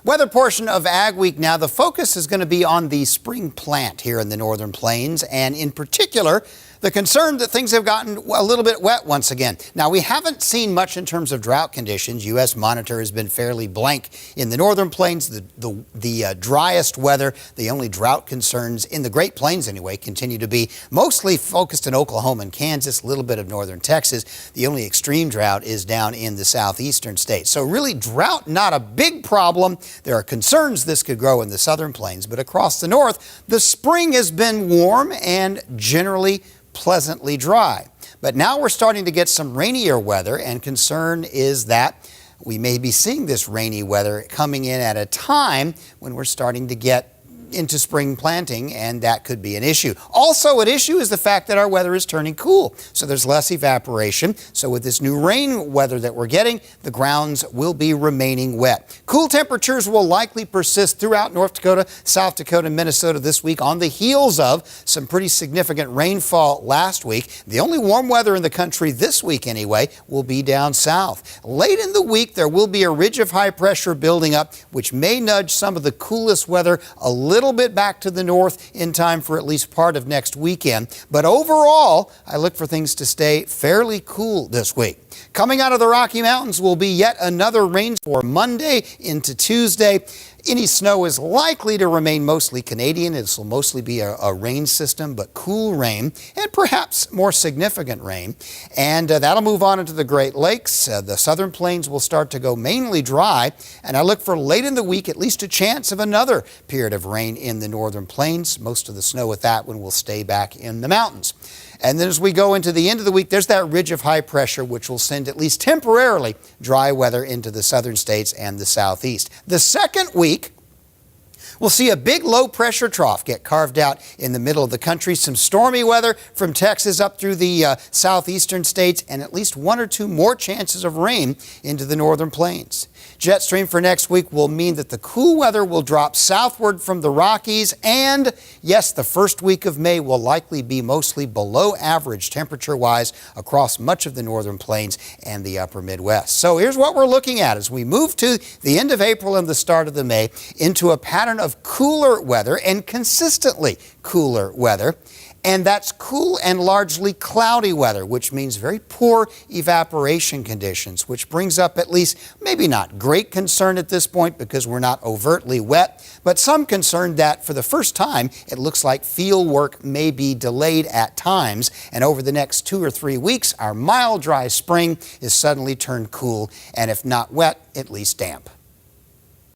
Weather portion of Ag Week now. The focus is going to be on the spring plant here in the northern plains, and in particular, the concern that things have gotten a little bit wet once again. Now, we haven't seen much in terms of drought conditions. U.S. Monitor has been fairly blank in the northern plains. The driest weather, the only drought concerns in the Great Plains anyway, continue to be mostly focused in Oklahoma and Kansas, a little bit of northern Texas. The only extreme drought is down in the southeastern states. So really, drought not a big problem. There are concerns this could grow in the southern plains, but across the north, the spring has been warm and generally pleasantly dry. But now we're starting to get some rainier weather, and concern is that we may be seeing this rainy weather coming in at a time when we're starting to get into spring planting, and that could be an issue. Also an issue is the fact that our weather is turning cool, so there's less evaporation. So with this new rain weather that we're getting, the grounds will be remaining wet. Cool temperatures will likely persist throughout North Dakota, South Dakota, and Minnesota this week on the heels of some pretty significant rainfall last week. The only warm weather in the country this week anyway will be down south. Late in the week, there will be a ridge of high pressure building up, which may nudge some of the coolest weather a little bit back to the north in time for at least part of next weekend. But overall, I look for things to stay fairly cool this week. Coming out of the Rocky Mountains will be yet another rain for Monday into Tuesday. Any snow is likely to remain mostly Canadian. This will mostly be a rain system, but cool rain and perhaps more significant rain. And that'll move on into the Great Lakes. The southern plains will start to go mainly dry. And I look for late in the week at least a chance of another period of rain in the northern plains. Most of the snow with that one will stay back in the mountains. And then as we go into the end of the week, there's that ridge of high pressure, which will send at least temporarily dry weather into the southern states and the southeast. The second week, we'll see a big low-pressure trough get carved out in the middle of the country. Some stormy weather from Texas up through the southeastern states, and at least one or two more chances of rain into the northern plains. Jet stream for next week will mean that the cool weather will drop southward from the Rockies, and yes, the first week of May will likely be mostly below average temperature-wise across much of the northern plains and the upper Midwest. So here's what we're looking at as we move to the end of April and the start of the May into a pattern of cooler weather and consistently cooler weather. And that's cool and largely cloudy weather, which means very poor evaporation conditions, which brings up at least maybe not great concern at this point because we're not overtly wet, but some concern that for the first time, it looks like field work may be delayed at times. And over the next 2 or 3 weeks, our mild, dry spring is suddenly turned cool, and if not wet, at least damp.